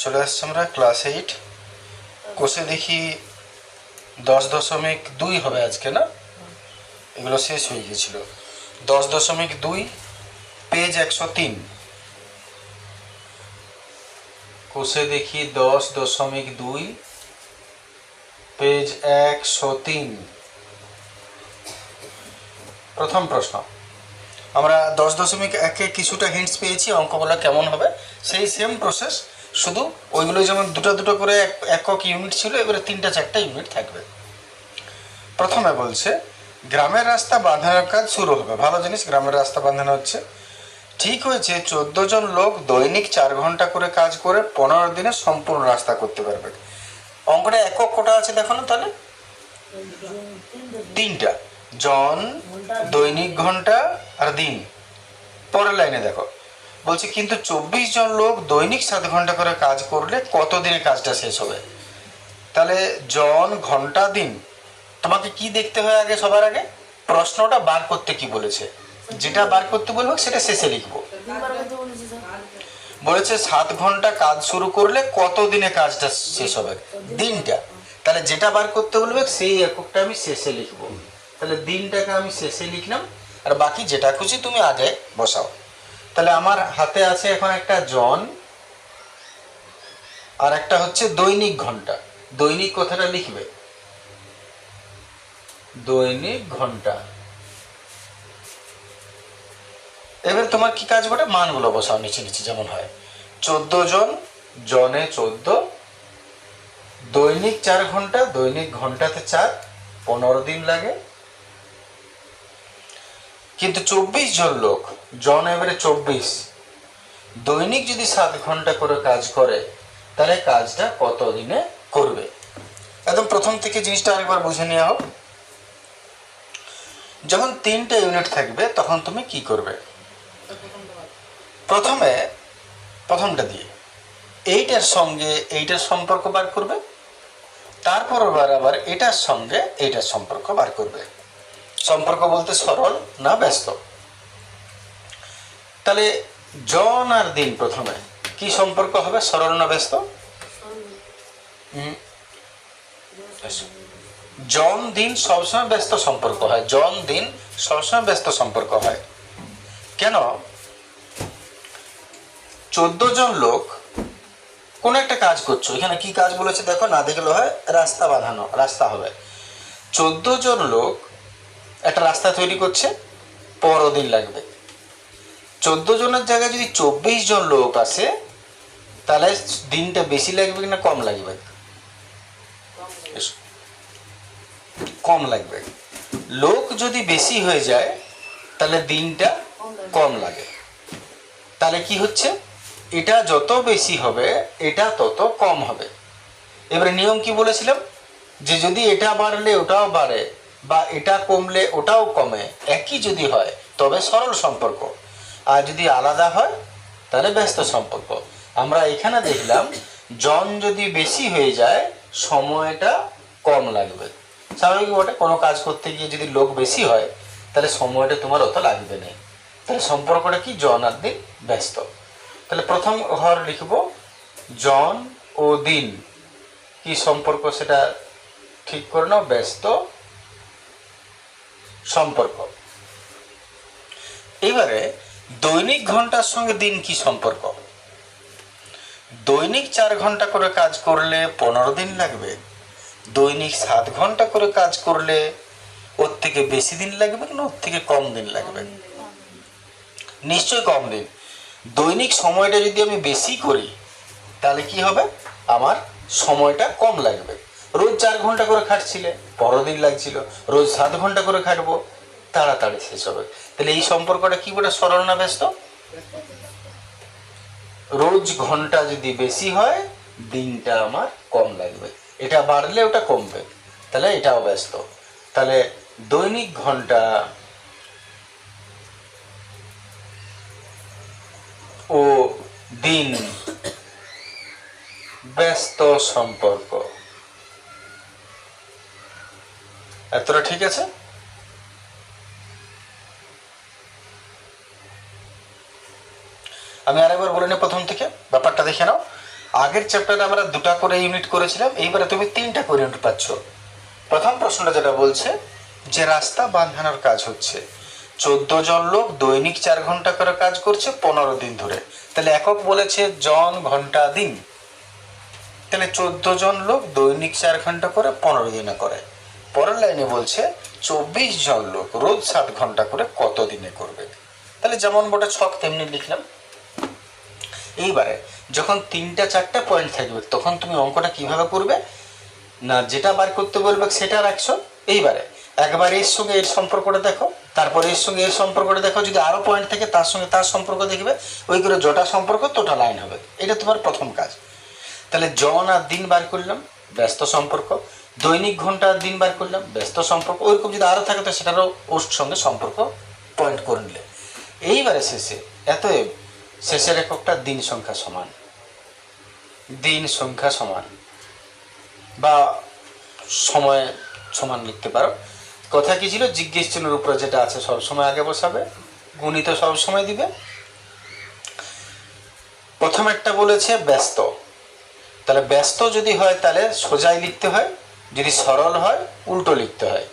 চলে আসছি আমরা ক্লাস 8 কোষে দেখি 10.2 হবে আজকে, না? এগুলো শেষ হয়ে গেছিল। 10.2 পেজ 103। কোষে দেখি 10.2 পেজ 103। প্রথম প্রশ্ন, আমরা 10.1-এ কিছুটা হিন্টস পেয়েছি অঙ্কগুলো কেমন হবে। সেই সেম প্রসেস, শুধু ওইগুলো যেমন দুটো দুটো করে একক ইউনিট ছিল, এবারে 3-4টা ইউনিট থাকবে। প্রথমে বলছে গ্রামের রাস্তা বাঁধানোর কাজ শুরু হবে। ভালো জিনিস, গ্রামের রাস্তা বাঁধানো হচ্ছে। ঠিক হয়েছে 14 জন লোক দৈনিক 4 ঘন্টা করে কাজ করে 15 দিনে সম্পূর্ণ রাস্তা করতে পারবে। অঙ্কটা একক কটা আছে দেখো না তাহলে? 3টা, জন, দৈনিক ঘন্টা আর দিন। পরের লাইনে দেখো, বলছে কিন্তু 24 জন লোক দৈনিক 7 ঘন্টা করে কাজ করলে কত দিনে কাজটা শেষ হবে? তাহলে জন, ঘন্টা, দিন। তোমাকে কি দেখতে হয় আগে? সবার আগে প্রশ্নটা বার করতে কি বলেছে, যেটা বার করতে বলবো সেটা শেষে লিখবো। বলেছে 7 ঘন্টা কাজ শুরু করলে কত দিনে কাজটা শেষ হবে? দিনটা। তাহলে যেটা বার করতে বলবে সেই এককটা আমি শেষে লিখবো। তাহলে দিনটাকে আমি শেষে লিখলাম, আর বাকি যেটা খুশি তুমি আগে বসাও। তাহলে আমার হাতে আছে এখন একটা জন আর একটা হচ্ছে দৈনিক ঘন্টা। দৈনিক কথাটা লিখবে, দৈনিক ঘন্টা। এবার তোমার কি কাজ বটে? মানগুলো বসাও নিচে নিচে যেমন হয়। 14 জন, জনে 14, দৈনিক 4 ঘন্টা, দৈনিক ঘন্টাতে 4, 15 দিন লাগে। কিন্তু 24 জন লোক, জন এবারে 24, দৈনিক যদি 7 ঘন্টা করে কাজ করে তাহলে কাজটা কত দিনে করবে? একদম প্রথম থেকে জিনিসটা আরেকবার বুঝে নেওয়া হোক। যখন 3টে ইউনিট থাকবে তখন তুমি কি করবে? প্রথমটা দিয়ে এইটার সঙ্গে এইটার সম্পর্ক বার করবে, তারপর আবার এটার সঙ্গে এইটার সম্পর্ক বার করবে। সম্পর্ক বলতে সরল না ব্যস্ত? তাহলে জন আর দিন প্রথমে কি সম্পর্ক হবে, সরল না ব্যস্ত? জন দিন সবসময় ব্যস্ত সম্পর্ক হয়। জন দিন সবসময় ব্যস্ত সম্পর্ক হয়। কেন? 14 জন লোক কোন একটা কাজ করছো, এখানে কি কাজ বলেছে দেখো, না দেখলে হয়, রাস্তা বাঁধানো, রাস্তা হবে। 14 জন লোক একটা রাস্তা তৈরি করছে, 15 দিন লাগবে। 14 জনের জায়গায় যদি 24 জন লোক আসে তাহলে দিনটা বেশি লাগবে না কম লাগবে? কম লাগবে। লোক যদি বেশি হয়ে যায় তাহলে দিনটা কম লাগে। তাহলে কি হচ্ছে, এটা যত বেশি হবে এটা তত কম হবে। এবারে নিয়ম কি বলেছিলাম, যে যদি এটা বাড়লে ওটাও বাড়ে বা এটা কমলে ওটাও কমে, একই যদি হয় তবে সরল সম্পর্ক, আর যদি আলাদা হয় তাহলে ব্যস্ত সম্পর্ক। আমরা এখানে দেখলাম জন যদি বেশি হয়ে যায় সময়টা কম লাগবে। স্বাভাবিক বটে, কোনো কাজ করতে গিয়ে যদি লোক বেশি হয় তাহলে সময়টা তোমার অত লাগবে না। তাহলে সম্পর্কটা কি, জন আর দিন ব্যস্ত। তাহলে প্রথম ঘর লিখব জন ও দিন কি সম্পর্ক সেটা ঠিক করে নাও, ব্যস্ত সম্পর্ক। এবারে দৈনিক ঘন্টার সঙ্গে দিন কি সম্পর্ক? দৈনিক 4 ঘন্টা করে কাজ করলে 15 দিন লাগবে, দৈনিক 7 ঘন্টা করে কাজ করলে ওর থেকে বেশি দিন লাগবে না ওর থেকে কম দিন লাগবে? নিশ্চয়ই কম দিন। দৈনিক সময়টা যদি আমি বেশি করি তাহলে কি হবে, আমার সময়টা কম লাগবে। রোজ 4 ঘন্টা করে খাটছিলে 15 দিন লাগছিল, রোজ 7 ঘন্টা করে খাটবো, তাড়াতাড়ি শেষ হবে। তাহলে এই সম্পর্কটা কি বলে, সরল না ব্যস্ত? রোজ ঘন্টা যদি বেশি হয় দিনটা আমার কম লাগবে, এটা বাড়লে ওটা কমবে, তাহলে এটাও ব্যস্ত। তাহলে দৈনিক ঘন্টা ও দিন ব্যস্ত সম্পর্ক। এতটা ঠিক আছে? আমি আরেকবার বলে নিই, প্রথম থেকে ব্যাপারটা দেখে নাও। আগের চ্যাপ্টারে আমরা 2টা করে ইউনিট করেছিলাম, এইবারে তুমি 3টা করে ইউনিট পাচ্ছ। প্রথম প্রশ্নটা যেটা বলছে যে রাস্তা বাঁধানোর কাজ হচ্ছে, 14 জন লোক দৈনিক 4 ঘন্টা করে কাজ করছে 15 দিন ধরে। তাহলে একক বলেছে জন, ঘন্টা, দিন। তাহলে 14 জন লোক দৈনিক 4 ঘন্টা করে 15 দিনে করে। পরের লাইনে বলছে 24 জন লোক রোজ 7 ঘন্টা করে কত দিনে করবে। তাহলে যেমন গোটা ছক তেমনি লিখলাম। এইবারে যখন 3টা 4টা পয়েন্ট থাকবে তখন তুমি অঙ্কটা কিভাবে করবে না, যেটা বার করতে বলবে সেটা রাখছো। এইবারে একবার এর সঙ্গে এর সম্পর্কটা দেখো, তারপর এর সঙ্গে এর সম্পর্কটা দেখো, যদি আরো পয়েন্ট থাকে তার সঙ্গে তার সম্পর্ক দেখবে, ওই করে জটা সম্পর্ক তোটা লাইন হবে। এটা তোমার প্রথম কাজ। তাহলে জন আর দিন বার করলাম, ব্যস্ত সম্পর্ক। দৈনিক ঘন্টা আর দিন বার করলাম, ব্যস্ত সম্পর্ক। ওইরকম যদি আরো থাকে তো সেটারও ওর সঙ্গে সম্পর্ক পয়েন্ট করে নিলে। এইবারে শেষে এতএব শেষের এককটা দিন সংখ্যা সমান, দিন সংখ্যা সমান বা সময় সমান লিখতে পারো। কথা কি ছিল, জিজ্ঞেস চিহ্নের উপরে যেটা আছে সবসময় আগে বসাবে, গুণিত সবসময় দিবে। প্রথম একটা বলেছে ব্যস্ত, তাহলে ব্যস্ত যদি হয় তাহলে সোজাই লিখতে হয়, যদি সরল হয় উল্টো লিখতে হয়।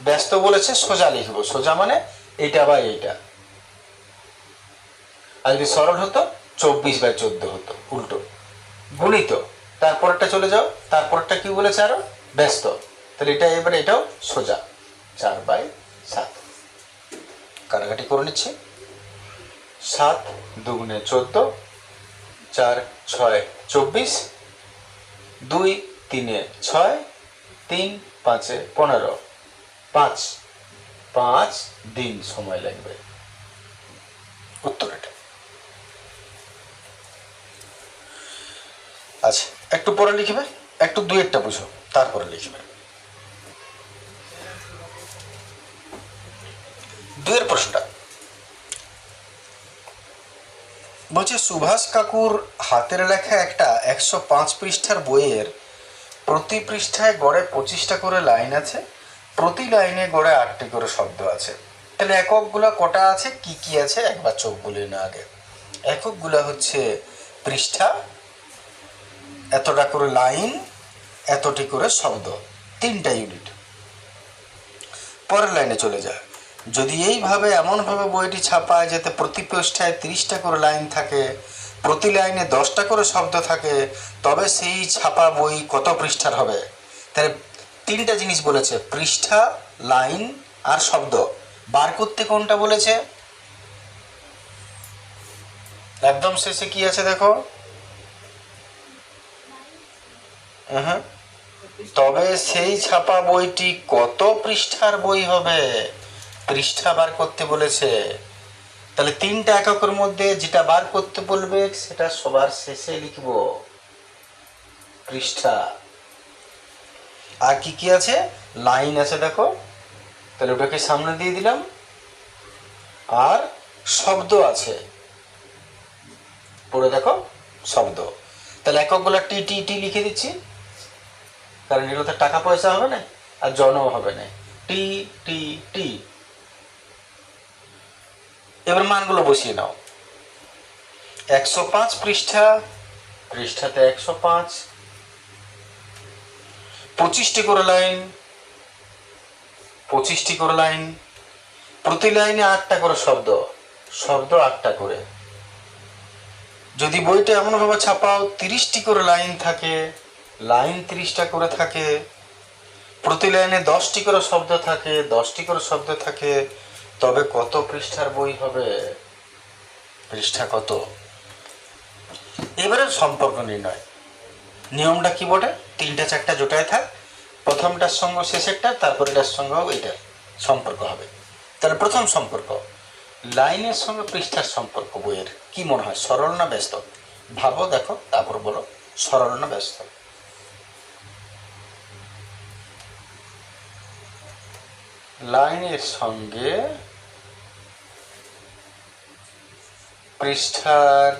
ব্যস্ত বলেছে সোজা লিখবো, সোজা মানে এইটা বা এইটা। আর যদি সরল হতো 24/14 হতো, উল্টো। গুণিত, তারপরটা চলে যাও, তারপরটা কি বলেছে আরো ব্যস্ত, তাহলে এটা এবারে এটাও সোজা 4/7। কাটাকাটি করে নিচ্ছি। 7 দুগুণে 14, 4 6 24, 2 3 6, 3 5 15, 5 দিন সময় লাগবে। উত্তর এটা। আচ্ছা, একটু পরে লিখবে, একটু 2-1টা বুঝো তারপরে লিখবে। 2-এর প্রশ্নটা বলছে সুভাষ কাকুর হাতের লেখা একটা 105 পৃষ্ঠার বইয়ের প্রতি পৃষ্ঠায় গড়ে 25টা করে লাইন আছে, প্রতি লাইনে গড়ে 8টি করে শব্দ আছে। তাহলে এককগুলা কটা আছে, কি কি আছে একবার চোখ বুলিয়ে না আগে। এককগুলা হচ্ছে পৃষ্ঠা, এতটা করে লাইন, এতটি করে শব্দ, 3টা ইউনিট। পরের লাইনে চলে যায়, যদি এইভাবে এমনভাবে বইটি ছাপায় যাতে প্রতি পৃষ্ঠায় 30টা করে লাইন থাকে, প্রতি লাইনে 10টা করে শব্দ থাকে, তবে সেই ছাপা বই কত পৃষ্ঠার হবে। তাহলে 3টা জিনিস বলেছে, পৃষ্ঠা, লাইন আর শব্দ। বার করতে কোনটা বলেছে, একদম শেষে কি আছে দেখো, হ্যাঁ, তবে সেই ছাপা বইটি কত পৃষ্ঠার বই হবে, পৃষ্ঠা বার করতে বলেছে। তাহলে 3টা এককের মধ্যে যেটা বার করতে বলবে সেটা সবার শেষে লিখবো, পৃষ্ঠা। আর কি কি আছে, লাইন আছে দেখো, তাহলে ওটাকে সামনে দিয়ে দিলাম। আর শব্দ আছে, পড়ে দেখো শব্দ। তাহলে এককগুলো টি টি টি লিখে দিচ্ছি, কারণ এগুলোতে টাকা পয়সা হবে না আর জনও হবে না। টি টি টি। এবার মানগুলো বসিয়ে নাও। 105 পৃষ্ঠা, পৃষ্ঠাতে 105, 25টি করে লাইন, 25টি করে লাইন, প্রতি লাইনে 8টা করে শব্দ, শব্দ 8টা করে। যদি বইটা এমনভাবে ছাপাও 30টি করে লাইন থাকে, লাইন 30টা করে থাকে, প্রতি লাইনে 10টি করে শব্দ থাকে, 10টি করে শব্দ থাকে, তবে কত পৃষ্ঠার বই হবে, পৃষ্ঠা কত। এবারে সম্পর্ক নির্ণয়। নিয়মটা কি বটে, 3টা 4টা জোটায় থাক, প্রথমটার সঙ্গে শেষেরটা, তারপর এটার সঙ্গেও এটার সম্পর্ক হবে। তাহলে প্রথম সম্পর্ক, লাইনের সঙ্গে পৃষ্ঠার সম্পর্ক বইয়ের কি মনে হয়, সরল না ব্যস্ত? ভাবো, দেখো, তারপর বলো সরল না ব্যস্ত। লাইনের সঙ্গে পৃষ্ঠার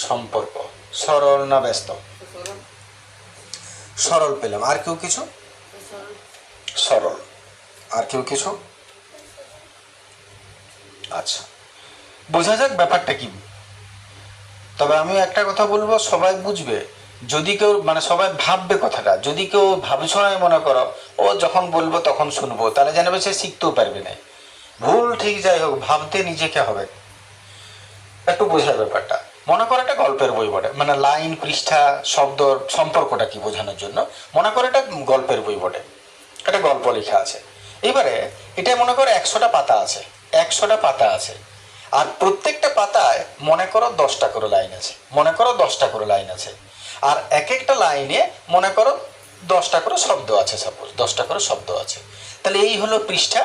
সম্পর্ক সরল না ব্যস্ত? সরল পেলাম। আর কেউ কিছু? সরল। আর কেউ কিছু? আচ্ছা, বোঝা যাক ব্যাপারটা কি। তবে আমি একটা কথা বলবো, সবাই বুঝবে যদি কেউ, মানে সবাই ভাববে কথাটা, যদি কেউ ভাবছো না মনে করো ও যখন বলবো তখন শুনবো, তাহলে জানবে সে শিখতেও পারবে না। ভুল ঠিক যাই হোক, ভাবতে নিজেকে হবে, একটু বোঝার ব্যাপারটা। মনে করো একটা গল্পের বই বটে, মানে লাইন পৃষ্ঠা শব্দ সম্পর্কটা কি বোঝানোর জন্য মনে করো এটা গল্পের বই বটে, একটা গল্প লেখা আছে। এবারে এটা মনে করো 100টা পাতা আছে, 100টা পাতা আছে, আর প্রত্যেকটা পাতায় মনে করো 10টা করে লাইন আছে, মনে করো 10টা করে লাইন আছে, আর এক একটা লাইনে মনে করো 10টা করে শব্দ আছে, সাপোজ 10টা করে শব্দ আছে। তাহলে এই হলো পৃষ্ঠা,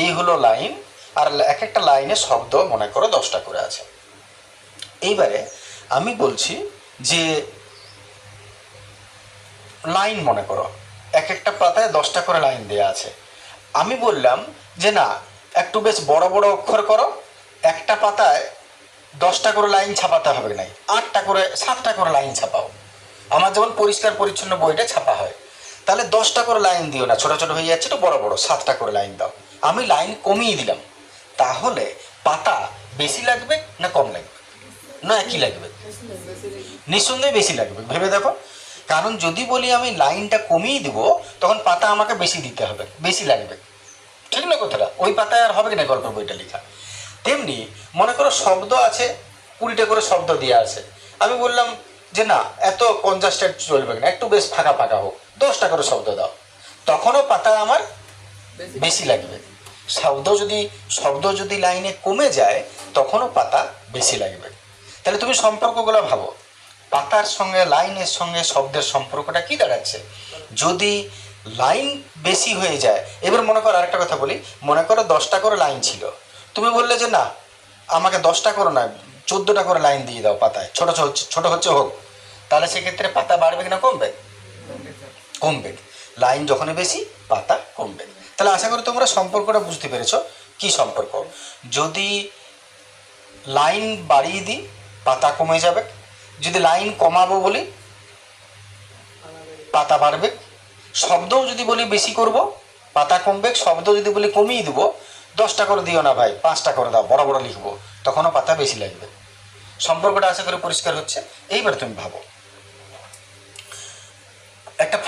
এই হলো লাইন, আর এক একটা লাইনে শব্দ মনে করো 10টা করে আছে। এইবারে আমি বলছি যে লাইন মনে করো এক একটা পাতায় 10টা করে লাইন দেওয়া আছে। আমি বললাম যে না, একটু বেশ বড় বড় অক্ষর করো, একটা পাতায় 10টা করে লাইন ছাপাতে হবে নাই, 8টা করে 7টা করে লাইন ছাপাও। আমার যেমন পরিষ্কার পরিচ্ছন্ন বইটা ছাপা হয়, তাহলে 10টা করে লাইন দিও না, ছোট ছোট হয়ে যাচ্ছে, তো বড় বড় 7টা করে লাইন দাও। আমি লাইন কমিয়ে দিলাম, তাহলে পাতা বেশি লাগবে না কম লাগবে না একই লাগবে? নিঃসন্দেহে বেশি লাগবে, ভেবে দেখো। কারণ যদি বলি আমি লাইনটা কমিয়ে দিব, তখন পাতা আমাকে বেশি দিতে হবে, বেশি লাগবে, ঠিক না কথাটা? ওই পাতায় আর হবে না গল্পের বইটা লেখা। তেমনি মনে করো শব্দ আছে, 20টা করে শব্দ দেওয়া আছে, আমি বললাম যে না এত 50টা চলবে না, একটু বেশ ফাঁকা ফাঁকা হোক, 10টা করে শব্দ দাও, তখনও পাতা আমার বেশি লাগবে। শব্দ যদি লাইনে কমে যায়, তখনও পাতা বেশি লাগবে। তাহলে তুমি সম্পর্কগুলো ভাবো, পাতার সঙ্গে লাইনের সঙ্গে শব্দের সম্পর্কটা কি দাঁড়াচ্ছে। যদি লাইন বেশি হয়ে যায়, এবার মনে করো আরেকটা কথা বলি, মনে করো 10টা করে লাইন ছিল, তুমি বললে যে না আমাকে 10টা করে নয় 14টা করে লাইন দিয়ে দাও পাতায়, ছোট ছোট হচ্ছে হোক, তাহলে সেক্ষেত্রে পাতা বাড়বে কিনা কমবে? কমবে। লাইন যখনই বেশি পাতা কমবে। তাহলে আশা করি তোমরা সম্পর্কটা বুঝতে পেরেছো। কি সম্পর্ক? যদি লাইন বাড়িয়ে দিই পাতা কমে যাবে, যদি লাইন কমাবো বলি পাতা বাড়বে, শব্দও যদি বলি বেশি করব পাতা কমবে, শব্দ যদি বলি কমিয়ে দেবো, 10টা করে দিও না ভাই 5টা করে দাও, বড় বড় লিখবো, তখনও পাতা বেশি লাগবে। সম্পর্কটা আশা করি পরিষ্কার হচ্ছে। এইবার তুমি ভাবো একটা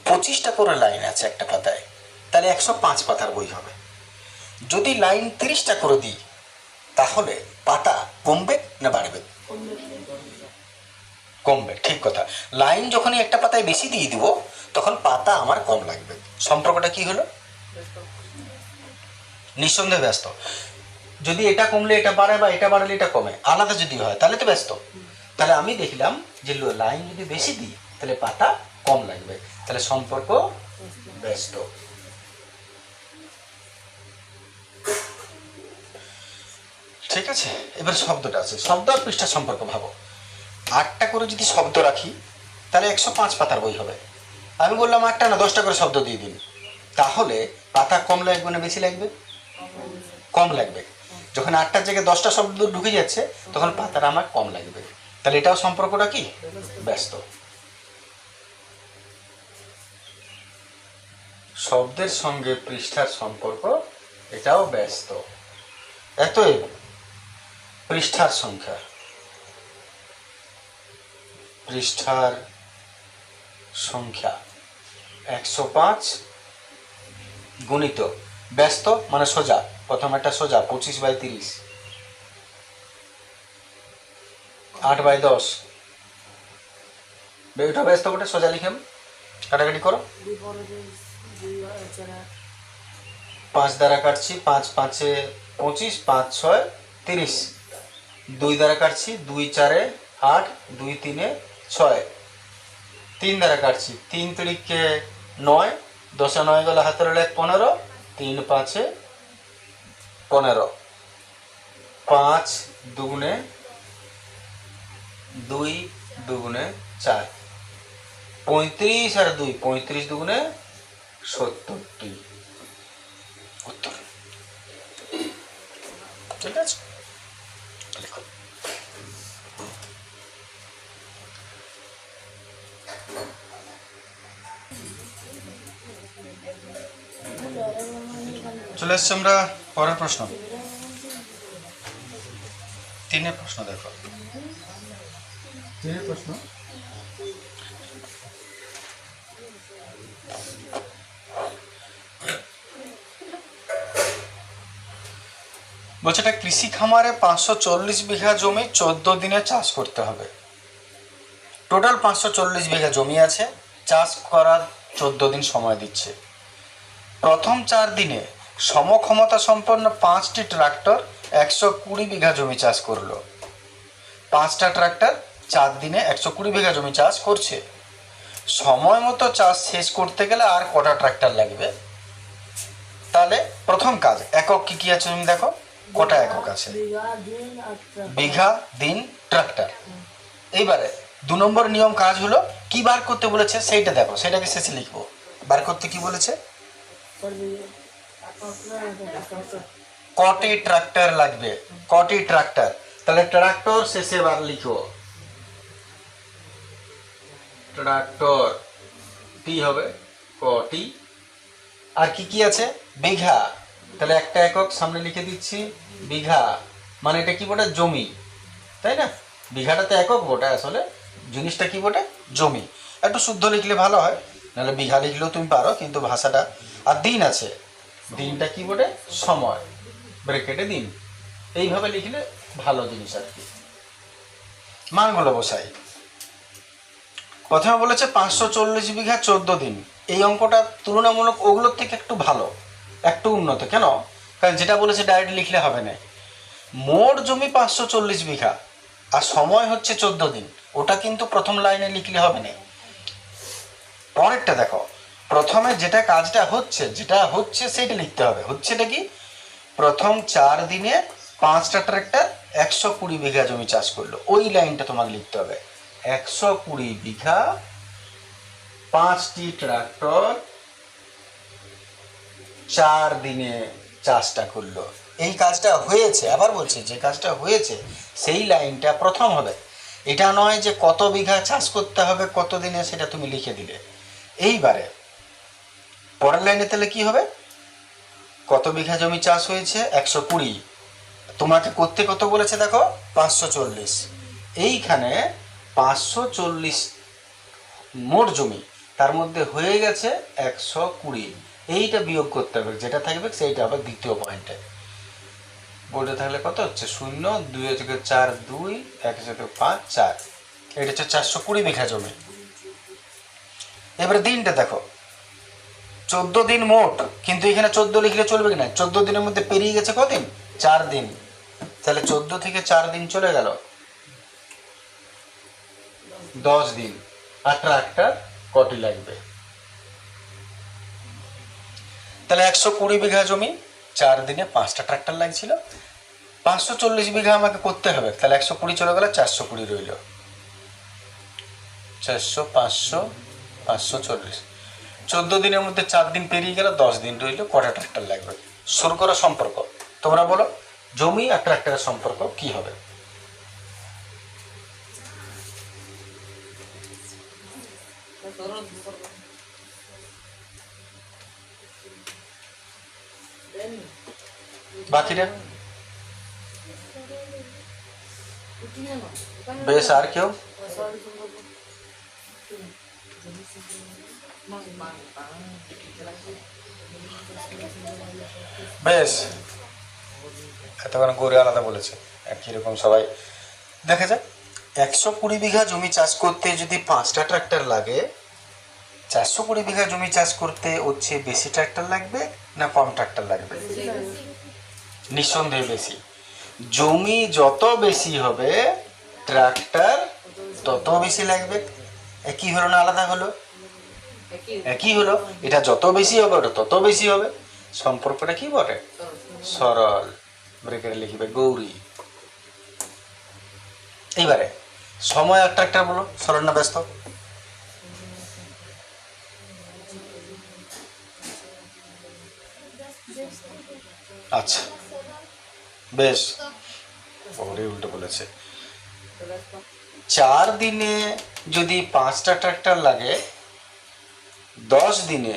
25টা করে লাইন আছে একটা পাতায়, তাহলে 105 পাতার বই হবে। যদি লাইন 30টা করে দিই, তাহলে পাতা কমবে না বাড়বে? কমবে, ঠিক কথা। লাইন যখনই একটা পাতায় বেশি দিয়ে দিব, তখন পাতা আমার কম লাগবে। সম্পর্কটা কি হলো? নিঃসন্দেহে ব্যস্ত। যদি এটা কমলে এটা বাড়ে বা এটা বাড়লে এটা কমে, আলাদা যদি হয় তাহলে তো ব্যস্ত। তাহলে আমি দেখলাম যে লাইন যদি বেশি দিই তাহলে পাতা কম লাগবে, তাহলে সম্পর্ক ব্যস্ত। ঠিক আছে, এবার শব্দটা আছে, শব্দ আর পৃষ্ঠার সম্পর্ক ভাবো। 8টা করে যদি শব্দ রাখি তাহলে 105 পাতার বই হবে। আমি বললাম 8টা না 10টা করে শব্দ দিয়ে দিন, তাহলে পাতা কম লাগবে না বেশি লাগবে? কম লাগবে। যখন 8টার জায়গায় 10টা শব্দ ঢুকে যাচ্ছে, তখন পাতাটা আমার কম লাগবে। তাহলে এটাও সম্পর্কটা কি? ব্যস্ত। শব্দের সঙ্গে পৃষ্ঠার সম্পর্ক, এটাও ব্যস্ত। এতএব পৃষ্ঠার সংখ্যা, পৃষ্ঠার সংখ্যা 105 গুণিত ব্যস্ত মানে সোজা, প্রথম একটা সোজা 25/30, 8/10, এটা ব্যস্ত বটে, সোজা লিখে কাটাকাটি করো। 5 দ্বারা কাটছি, 5 5 25, 5 6 30, 2 দ্বারা কাটছি, 2 4 8, 2 3 6, 3 দ্বারা কাটছি, 3 3 9, 10 9 গেল হাতের 1 15, 3 5 15, 5 দুগুণে 2 দুগুণে 4, 35 আর 2 35 দুগুণে 70টি উত্তর। ঠিক আছে, লিখো। চলে এসছি আমরা পরের প্রশ্ন, 3 প্রশ্ন দেখো। প্রশ্ন বলছে এটা কৃষি খামারে 540 বিঘা জমি 14 দিনে চাষ করতে হবে। টোটাল 540 বিঘা জমি আছে, চাষ করার 14 দিন সময় দিচ্ছে। প্রথম 4 দিনে সমক্ষমতা সম্পন্ন 5টি ট্রাক্টর 120 বিঘা জমি চাষ করলো। 5টা ট্রাক্টর 4 দিনে 120 বিঘা জমি চাষ করছে। সময় মতো চাষ শেষ করতে গেলে আর কটা ট্রাক্টর লাগবে? তাহলে প্রথম কাজ একক কি কি আছে তুমি দেখো, কটা একক আছে? বিঘা, দিন, ট্রাক্টর। এইবারে 2 নম্বর নিয়ম কাজ হলো কি বার করতে বলেছে সেইটা দেখো, সেটাকে শেষে লিখবো। বার করতে কি বলেছে? কটি ট্রাক্টর লাগবে, কটি ট্রাক্টর। তাহলে ট্রাক্টর শেষে বার লিখো, ট্রাক্টর টি হবে কটি। আর কি কি আছে? বিঘা, তাহলে একটা একক সামনে লিখে দিচ্ছি বিঘা, মানে এটা কি বটে? জমি, তাই না? বিঘাটাতে একক বটে, আসলে জিনিসটা কি বটে? জমি। একটু শুদ্ধ লিখলে ভালো হয়, নাহলে বিঘা লিখলেও তুমি পারো, কিন্তু ভাষাটা। আর দিন আছে, দিনটা কি বটে? সময়, ব্রেকেটে দিন। এইভাবে লিখলে ভালো জিনিস আর কি। মানগুলো বসাই। প্রথমে বলেছে 540 বিঘা 14 দিন। এই অঙ্কটা তুলনামূলক ওগুলোর থেকে একটু ভালো, একটু উন্নত। কেন? কারণ যেটা বলেছে ডাইরেক্ট লিখলে হবে না। মোট জমি 540 বিঘা আর সময় হচ্ছে 14 দিন, ওটা কিন্তু প্রথম লাইনে লিখলে হবে না। পরেরটা দেখো, প্রথমে যেটা কাজটা হচ্ছে, যেটা হচ্ছে সেটা লিখতে হবে। হচ্ছেটা কি? প্রথম 4 দিনে 5টা ট্রাক্টর 120 বিঘা জমি চাষ করলো। ওই লাইনটা তোমাকে লিখতে হবে। 120 বিঘা, 5টি ট্রাক্টর 4 দিনে চাষটা করলো। এই কাজটা হয়েছে, আবার বলছি যে কাজটা হয়েছে সেই লাইনটা প্রথম হবে। এটা নয় যে কত বিঘা চাষ করতে হবে কত দিনে, সেটা তুমি লিখে দিলে। এইবারে পরের লাইনে তাহলে কি হবে? কত বিঘা জমি চাষ হয়েছে? 120। তোমাকে করতে কত বলেছে দেখো? 540। এইখানে 540 মোট জমি, তার মধ্যে হয়ে গেছে 120। এইটা বিয়োগ করতে হবে, যেটা থাকবে সেইটা হবে দ্বিতীয় পয়েন্টে। বোর্ডে থাকলে কত হচ্ছে? 0, 2 থেকে 4, 2, 1 থেকে 5, 4। এটা হচ্ছে 420 বিঘা জমি। এবারে দিনটা দেখো, 14 দিন মোট, কিন্তু এখানে 14 লিখলে চলবে কিনা? 14 দিনের মধ্যে পেরিয়ে গেছে কদিন? 4 দিন। তাহলে 14 থেকে 4 দিন চলে গেল 10 দিন। আর ট্রাক্টর কটি লাগবে? তাহলে 120 বিঘা জমি, 4 দিনে 5টা ট্রাক্টর লাগছিল। 540 বিঘা আমাকে করতে হবে, তাহলে 120 চলে গেল, 420 রইল। 400, 500, 540। 14 দিনের মধ্যে 4 দিন পেরিয়ে গেল, 10 দিন রইল। কটা ট্রাক্টর লাগবে? শুরু করো সম্পর্ক। তোমরা বলো জমি আর ট্রাক্টরের সম্পর্ক কি হবে? বাকিরা বেশ, আর কেউ? বেশ, এতক্ষণ গড়ে আলাদা বলেছে, একই রকম সবাই দেখা যায়। 120 বিঘা জমি চাষ করতে যদি 5টা ট্রাক্টর লাগে, 420 বিঘা জমি চাষ করতে হচ্ছে বেশি ট্রাক্টর লাগবে না কম ট্রাক্টর লাগবে? নিঃসন্দেহে বেশি। জমি যত বেশি হবে ট্রাক্টর তত বেশি লাগবে। একই হলো না আলাদা হলো? একই হলো। এটা যত বেশি হবে ওটা তত বেশি হবে। সম্পর্কটা কি বলে? সরল। ব্রেকেটে লিখবে গৌরী। এইবারে সময় আর ট্রাক্টর বলো, সরল না ব্যস্ত? আচ্ছা বেশ, ওরে উল্টো বলেছে। 4 দিনে যদি 5টা ট্রাক্টর লাগে, 10 দিনে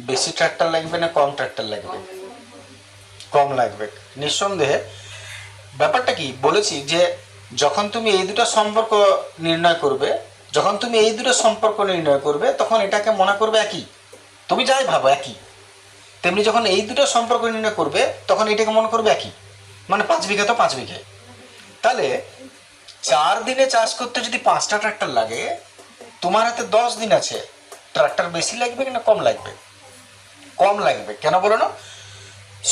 বেশি ট্রাক্টর লাগবে না কম ট্রাক্টর লাগবে? কম লাগবে নিঃসন্দেহে। ব্যাপারটা কি বলেছি যে যখন তুমি এই দুটো সম্পর্ক নির্ণয় করবে, তখন এটাকে মনে করবে একই। তুমি যাই ভাবো একই, তেমনি যখন এই দুটো সম্পর্ক নির্ণয় করবে তখন এটাকে মনে করবে একই, মানে 5 বিঘা তো 5 বিঘে। তাহলে 4 দিনে চাষ করতে যদি 5টা ট্রাক্টর লাগে, তোমার হাতে 10 দিন আছে, ট্রাক্টর বেশি লাগবে না কম লাগবে? কম লাগবে। কেন বলো না?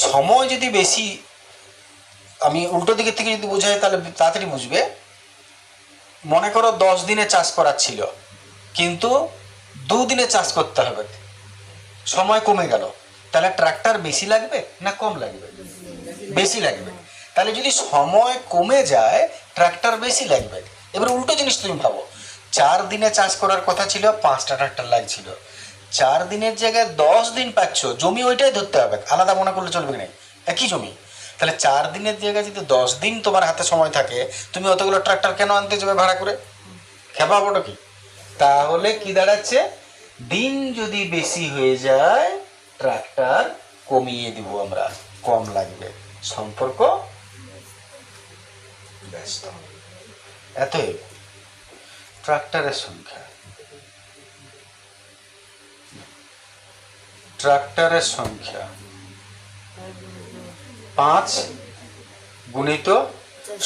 সময় যদি বেশি, আমি উল্টো দিকের থেকে যদি বোঝাই তাহলে তাড়াতাড়ি বুঝবে। মনে করো 10 দিনে চাষ করার ছিল, কিন্তু 2 দিনে চাষ করতে হবে, সময় কমে গেল, তাহলে ট্রাক্টর বেশি লাগবে না কম লাগবে? বেশি লাগবে। তাহলে যদি সময় কমে যায় ট্রাক্টর বেশি লাগবে। এবার উল্টো জিনিস তুমি ভাবো, 4 দিনে চাষ করার কথা ছিল, 5টা ট্রাক্টর লাগছিল, 4 দিনের জায়গায় 10 দিন পাচ্ছ, জমি ওইটাই ধরতে হবে, আলাদা মনে করলে চলবে না, একই জমি। তাহলে 4 দিনের জায়গায় যদি 10 দিন তোমার হাতে সময় থাকে, তুমি অতগুলো ট্রাক্টর কেন আনতে যাবে ভাড়া করে? খেপাবোটা কি? তাহলে কি দাঁড়াচ্ছে, দিন যদি বেশি হয়ে যায় ট্রাক্টর কমিয়ে দিব আমরা, কম লাগবে, সম্পর্ক ব্যস্ত। এতই ট্রাক্টরের সংখ্যা, ট্রাক্টরের সংখ্যা 5 গুণিত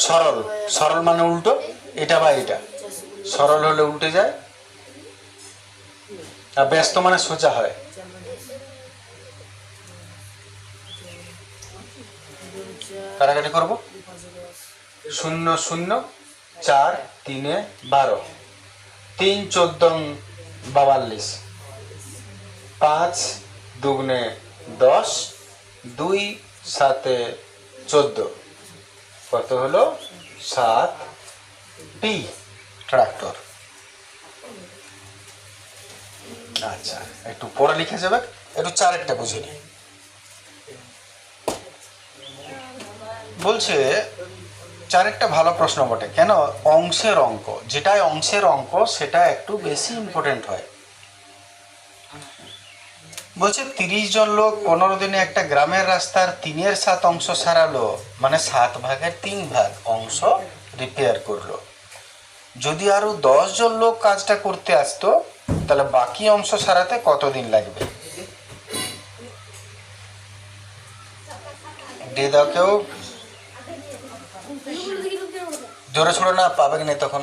সরল, সরল মানে উল্টো, এটা বা এটা সরল হলে উল্টে যায়, আর ব্যস্ত মানে সোজা হয়। কাটাকাটি করবো, 0 0 4 3 12, 3 14 42, 5 2 10, 2 7 14, কত হলো? 7টি ট্রাক্টর। আচ্ছা, একটু পড়া লিখে যাবে, একটু 4 বুঝে নি। বলছে 4 ভালো প্রশ্ন বটে, কেন? অংশের অঙ্ক, যেটাই অংশের অঙ্ক সেটা একটু বেশি ইম্পর্টেন্ট হয়। বলছে 30 জন লোক 15 দিনে একটা গ্রামের রাস্তার 3/7 অংশ সারালো, মানে 7 ভাগের 3 ভাগ অংশ রিপেয়ার করলো। যদি আরো 10 জন লোক কাজটা করতে আসতো, তাহলে বাকি অংশ সারাতে কতদিন লাগবে? দিয়ে দাও কেউ, জোরে ছোড়ো না, পাবে কি নেই তখন,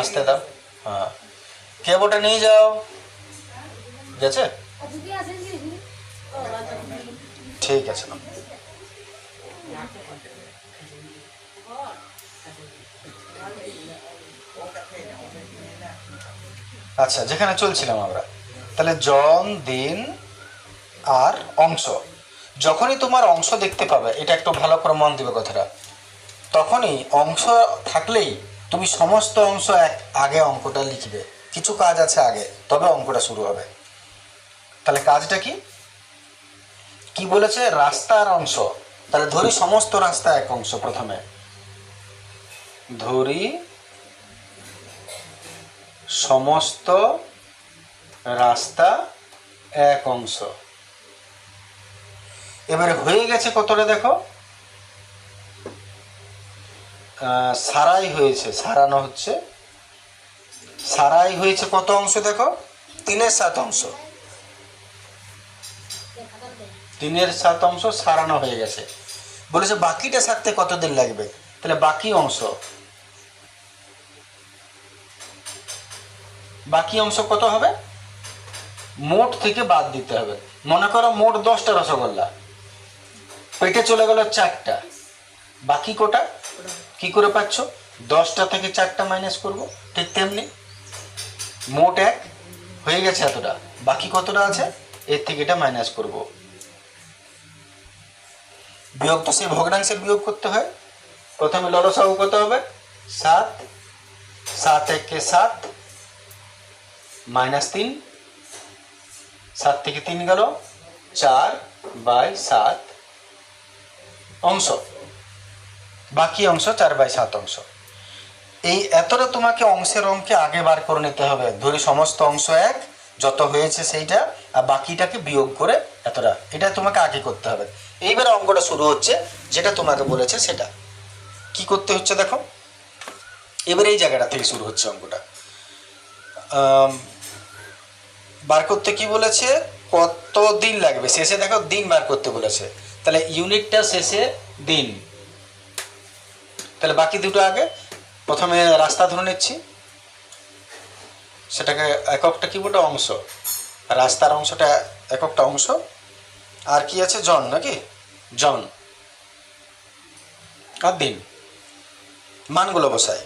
আসতে দাও। হ্যাঁ, কে ওটা নিয়ে যাও, গেছে? ঠিক আছে না। আচ্ছা, যেখানে চলছিলাম আমরা, তাহলে জন, দিন আর অংশ। যখনই তোমার অংশ দেখতে পাবে, এটা একটু ভালো করে মন দিবে কথাটা, তখনই অংশ থাকলেই তুমি সমস্ত অংশ আগে অঙ্কটা লিখবে। কিছু কাজ আছে আগে, তবে অঙ্কটা শুরু হবে। তাহলে কাজটা কি কি বলেছে? রাস্তার অংশ। তাহলে ধরি সমস্ত রাস্তা এক অংশ, প্রথমে ধরি সমস্ত রাস্তা এক অংশ। এবারে হয়ে গেছে কতটা দেখো, সারাই হয়েছে, সারানো হচ্ছে, সারাই হয়েছে কত অংশ দেখো, 3/7 অংশ, 3/7 অংশ সারানো হয়ে গেছে। বলেছে বাকিটা সারতে কতদিন লাগবে, তাহলে বাকি অংশ কত হবে, মোট থেকে বাদ দিতে হবে। মনে করো মোট 10টা রসগোল্লা, পেটে চলে গেল 4টা, বাকি কোটা কি করে পাচ্ছ? 10টা থেকে 4টা মাইনাস করব। ঠিক তেমনি মোট 1 হয়ে গেছে এতটা, বাকি কতটা আছে, এর থেকে এটা মাইনাস করব। বিয়োগ তো সেই ভগ্নাংশের বিয়োগ করতে হয়। প্রথমে লরসাগু কত হবে, 7, 7 1 7 -3, 7 থেকে 3 গেল 4/7 অংশ, বাকি অংশ 4/7 অংশ। এই এতটা তোমাকে অংশের অঙ্কে আগে বার করে নিতে হবে। ধরি সমস্ত অংশ এক, যত হয়েছে সেইটা, আর বাকিটাকে বিয়োগ করে এতটা, এটা তোমাকে আগে করতে হবে। এইবারে অঙ্কটা শুরু হচ্ছে, যেটা তোমাকে বলেছে সেটা কি করতে হচ্ছে দেখো। এবার এই জায়গাটা থেকে শুরু হচ্ছে অঙ্কটা। বার করতে কি বলেছে, কত দিন লাগবে, শেষে দেখো দিন বার করতে বলেছে, তাহলে ইউনিটটা শেষে দিন, তাহলে বাকি দুটো আগে। প্রথমে রাস্তা ধরে নিচ্ছি, সেটাকে এককটা কি বলতে অংশ, রাস্তার অংশটা এককটা অংশ, আর কি আছে জন নাকি, জন আর দিন, মানগুলো বসায়।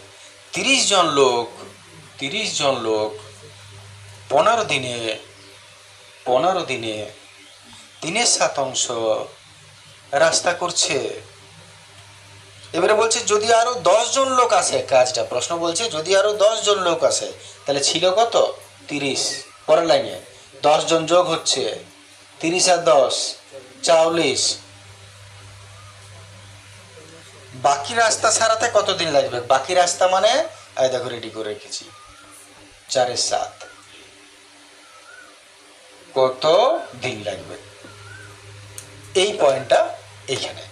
30 জন লোক, 30 জন লোক 15 দিনে, 15 দিনে 3/7 রাস্তা করছে। এবারে বলছে যদি আরো 10 জন লোক আসে, কাজটা প্রশ্ন বলছে যদি আরো 10 জন লোক আসে, তাহলে ছিল কত 30, পরের লাইনে 10 জন যোগ হচ্ছে 30 আর 10 40, বাকি রাস্তা সারাতে কত দিন লাগবে, বাকি রাস্তা মানে এই দেখো রেডি করে রেখেছি 4/7, কত দিন লাগবে, এই পয়েন্টটা এইখানে।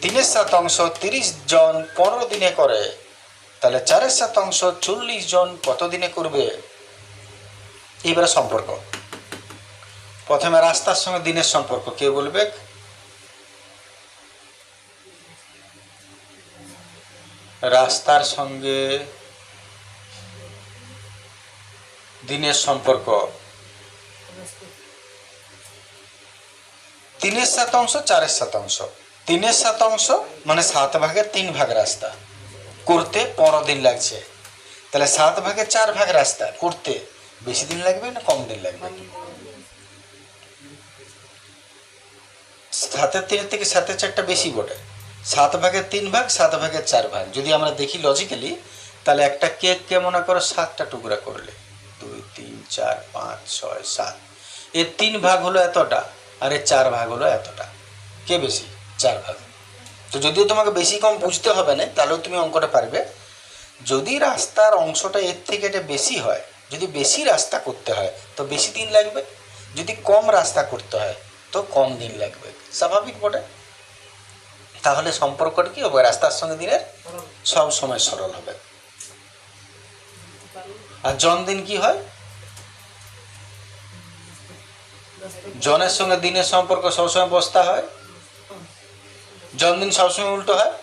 3/7 30 জন 15 দিনে করে, তাহলে 4/7 40 জন কত দিনে করবে। এইবারে সম্পর্ক, প্রথমে রাস্তার সঙ্গে দিনের সম্পর্ক কে বলবে, রাস্তার সঙ্গে দিনের সম্পর্ক 3/7 4/7, 3/7 মানে 7 ভাগের 3 ভাগ রাস্তা করতে 15 দিন লাগছে, তাহলে 7 ভাগের 4 ভাগ রাস্তা করতে বেশি দিন লাগবে না কম দিন লাগবে, 7/3 থেকে 7/4 বেশি বটে, 7 ভাগের 3 ভাগ 7 ভাগের 4 ভাগ, যদি আমরা দেখি লজিক্যালি, তাহলে একটা কেককে মনে করো 7টা টুকরা করলে 2 3 4 5 6 7, এর 3 ভাগ হলো এতটা আর এর 4 ভাগ হলো এতটা, কে বেশি 4 ভাগ। তো যদিও তোমাকে বেশি কম বুঝতে হবে না, তাহলেও তুমি অঙ্কটা পারবে। যদি রাস্তার অংশটা এর থেকে এটা বেশি হয়, যদি বেশি রাস্তা করতে হয় তো বেশি দিন লাগবে, যদি কম রাস্তা করতে হয় তো কম দিন লাগবে, স্বাভাবিক বটে। তাহলে সম্পর্কটা কি হবে, রাস্তার সঙ্গে দিনের সব সময় সরল হবে। আর জনদিন কি হয়, জনের সঙ্গে দিনের সম্পর্ক সবসময় বস্তা হয়, জনদিন সবসময় উল্টো হয়।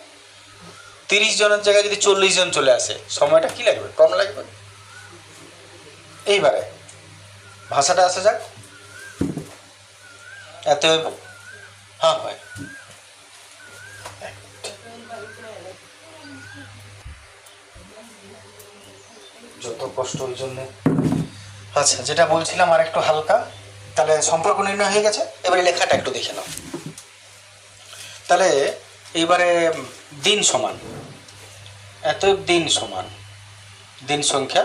30 জনের জায়গায় যদি 40 জন চলে আসে, সময়টা কি লাগবে, কম লাগবে। এইবারে ভাষাটা আসা যাক, এত হ্যাঁ হয় যত কষ্ট ওই জন্যে। আচ্ছা, যেটা বলছিলাম আর একটু হালকা, তাহলে সম্পর্ক নির্ণয় হয়ে গেছে, এবারে লেখাটা একটু দেখে নাও। তাহলে এইবারে দিন সমান, এত দিন সমান দিন সংখ্যা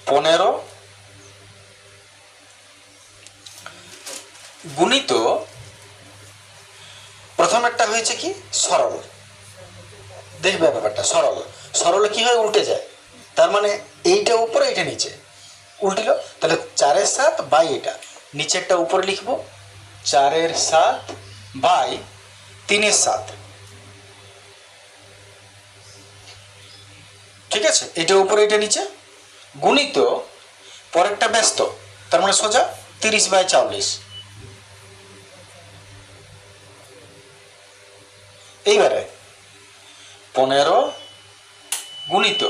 15 গুণিত, প্রথম একটা হয়েছে কি সরল, দেখবে ব্যাপারটা সরল, সরলে কি হয় উল্টে যায়, তার মানে এইটা উপরে এইটা নিচে উল্টিল, তাহলে 4/7 বাই এটা নিচেরটা উপরে লিখবো 4/7 বাই 3/7, ঠিক আছে, এটা উপরে এটা নিচে গুণিত পরেরটা ব্যস্ত, তার মানে সোজা 30/40। এইবারে 15 গুণিত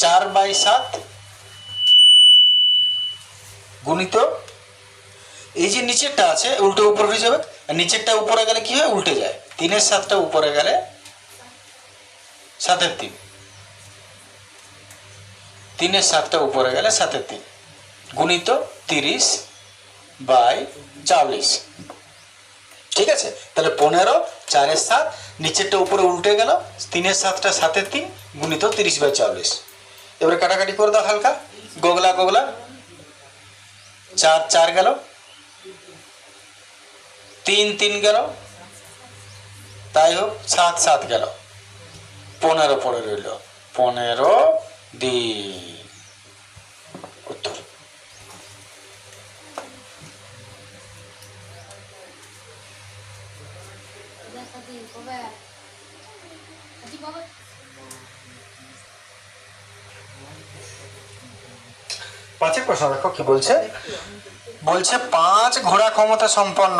4/7 গুণিত এই যে নিচেরটা আছে উল্টো উপরে হয়ে যাবে, আর নিচেরটা উপরে গেলে কি হয় উল্টে যায়, 3/7 উপরে গেলে 7/3, 3/7 উপরে গেলে 7/3 গুণিত 30/40, ঠিক আছে। তাহলে 15 4/7 নিচেরটা উপরে উল্টে গেল, 3/7 7/3 গুণিত 30/40। এবারে কাটাকাটি করে দাও হালকা, গোগলা গোগলা, 4 4 গেল, 3 3 গেল, তাই হোক 7 7 গেল, 15 পড়ে রইল, 15 দিন। উত্তর। পাঁচের প্রশ্ন দেখো কি বলছে। বলছে 5 ঘোড়া ক্ষমতা সম্পন্ন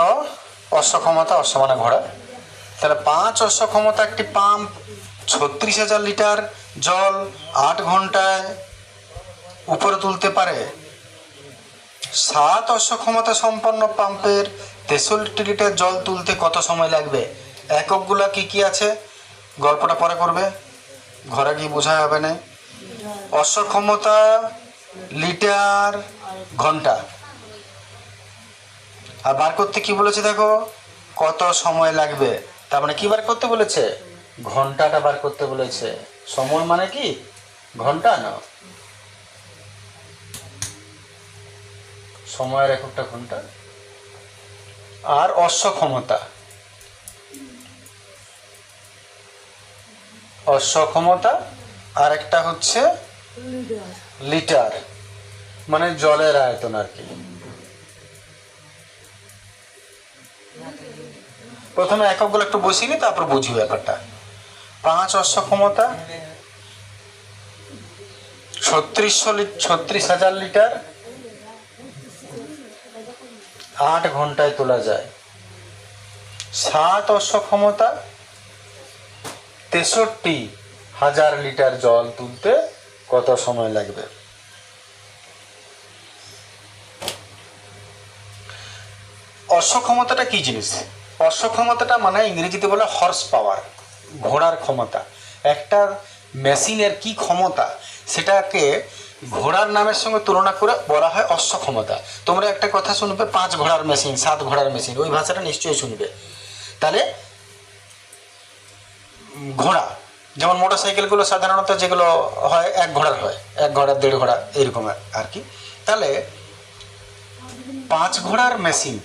অশ্ব ক্ষমতা, অশ্ব মানে ঘোড়া, তাহলে 5 অশ্ব ক্ষমতা একটি পাম্প 36,000 লিটার জল 8 ঘন্টায় উপরে তুলতে পারে। 7 অশ্ব ক্ষমতা সম্পন্ন পাম্পের 63 লিটার জল তুলতে কত সময় লাগবে? এককগুলা কি কি আছে গল্পটা পরে করবে, ঘরে গিয়ে বোঝা হবে না। অশ্ব ক্ষমতা, লিটার, ঘন্টা, আর বার করতে কি বলেছে দেখো, কত সময় লাগবে। তার মানে কি বার করতে বলেছে? ঘন্টাটা বার করতে বলেছে। সময় মানে কি ঘন্টা না, সময়ের এককটা ঘন্টা। আর অশ্ব ক্ষমতা, অশ্ব ক্ষমতা, আর একটা হচ্ছে লিটার, মানে জলের আয়তন আর কি। প্রথমে এককগুলো একটু বসিয়ে নি, তারপর বুঝি ব্যাপারটা। 5 অশ্ব ক্ষমতা 36,000 লিটার 8 ঘন্টায় তোলা যায়। 7 অশ্ব ক্ষমতা 63,000 লিটার জল তুলতে কত সময় লাগবে? অশ্ব ক্ষমতাটা কি জিনিস? অশ্ব ক্ষমতাটা মানে ইংরেজিতে বলে হর্স পাওয়ার, ঘোড়ার ক্ষমতা। একটা মেশিনের কি ক্ষমতা সেটাকে ঘোড়ার নামের সঙ্গে তুলনা করে বলা হয় অশ্ব ক্ষমতা। তোমরা একটা কথা শুনবে 5 ঘোড়ার মেশিন, 7 ঘোড়ার মেশিন, ওই ভাষাটা নিশ্চয়ই শুনবে। তাহলে ঘোড়া, যেমন মোটর সাইকেলগুলো সাধারণত যেগুলো হয় 1 ঘোড়ার হয়, 1 ঘোড়া 1.5 ঘোড়া এরকম আর কি। তাহলে 5 ঘোড়ার মেশিন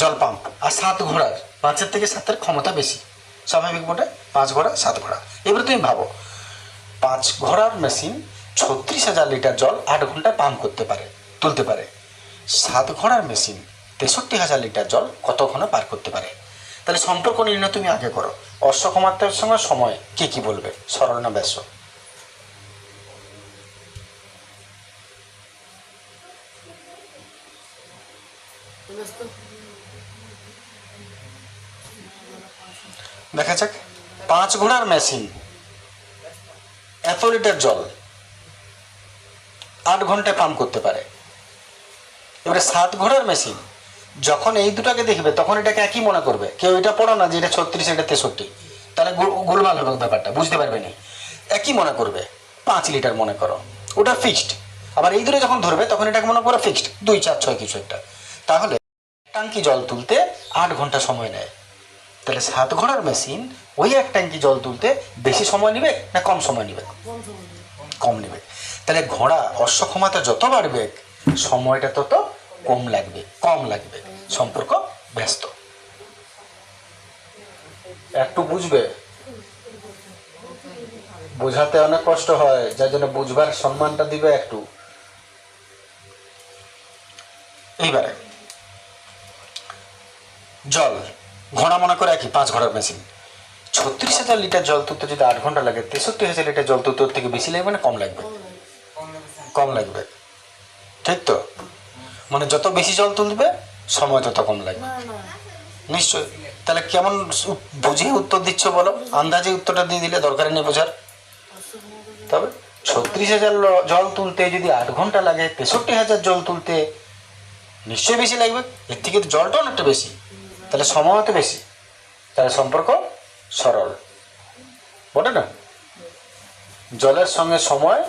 জল পাম্প আর 7 ঘোড়ার, 5-এর থেকে 7-এর ক্ষমতা বেশি, স্বাভাবিক মোটে 5 ঘোড়া 7 ঘোড়া। এবারে তুমি ভাবো 5 ঘোড়ার মেশিন 36,000 লিটার জল 8 ঘন্টায় পাম্প করতে পারে, তুলতে পারে। 7 ঘোড়ার মেশিন 63,000 লিটার জল কতক্ষণে পার করতে পারে। তাহলে সম্পর্ক নির্ণয় তুমি আগে করো। অশ্ব ক্ষমতার সঙ্গে সময় কে কি বলবে, সরল না ব্যাস? দেখা যাক। 5 ঘোড়ার মেশিন এত লিটার জল 8 ঘন্টায় পাম্প করতে পারে। এবারে 7 ঘোড়ার মেশিন, যখন এই দুটাকে দেখবে তখন এটাকে একই মনে করবে। কেউ এটা পড়ো না যে এটা 36 এটা 63, তাহলে গোলমাল হবে ব্যাপারটা, বুঝতে পারবে না। একই মনে করবে, 5 লিটার মনে করো, ওটা ফিক্সড। আবার এই দুটো যখন ধরবে তখন এটাকে মনে করো ফিক্সড 2, 4, 6 কিছু একটা। তাহলে ট্যাঙ্কি জল তুলতে 8 ঘন্টা সময় নেয়। তাহলে 7 ঘোড়ার মেশিন ওই 1 ট্যাঙ্কি জল তুলতে বেশি সময় নেবে না কম সময় নেবে? কম নেবে। তাহলে ঘোড়া অশ্ব ক্ষমতা যত বাড়বে সময়টা তত কম লাগবে। সম্পর্ক ব্যস্ত। একটু বুঝবে, বোঝাতে অনেক কষ্ট হয়, যার জন্য বুঝবার সম্মানটা দিবে একটু। এইবারে জল, ঘোড়া মনে করে একই 5 ঘোড়ার মেশিন, 36,000 লিটার জল তুলতে যদি 8 ঘন্টা লাগে, 63,000 লিটার জল তুলতে ওর থেকে বেশি লাগবে না কম লাগবে? কম লাগবে, ঠিক তো? মানে যত বেশি জল তুলবে সময় তত কম লাগবে, নিশ্চয়। তাহলে কেমন বুঝিয়ে উত্তর দিচ্ছ বলো? আন্দাজে উত্তরটা দিয়ে দিলে দরকারই নেই বোঝার। তবে 36,000 জল তুলতে যদি 8 ঘন্টা লাগে, 63,000 জল তুলতে নিশ্চয়ই বেশি লাগবে। এর থেকে জলটা অনেকটা বেশি, তাহলে সময় তো বেশি। তাহলে সম্পর্ক সরল, বটে না? জলের সঙ্গে সময়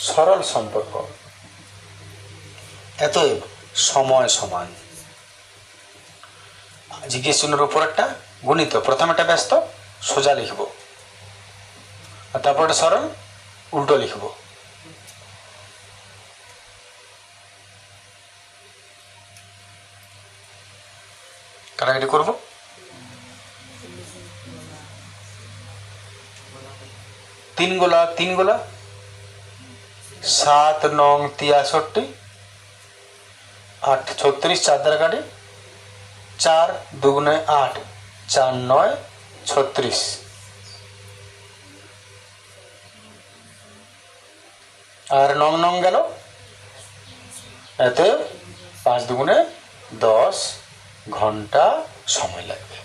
সরল সম্পর্ক, এতএব সময় সমান। জিজ্ঞেস চিহ্নের উপর একটা গণিত, প্রথমেটা ব্যস্ত সোজা লিখব, আর তারপরটা সরল উল্টো লিখব। কাটাকাটি করব। 3 গোলা 3 গোলা 7 নং 63, 8 36, 4 দ্বারা কাটি, 4 2 8, 4 9 36। আর নং নং গেল, এতে 5 দুগুণে 10 ঘন্টা সময় লাগবে।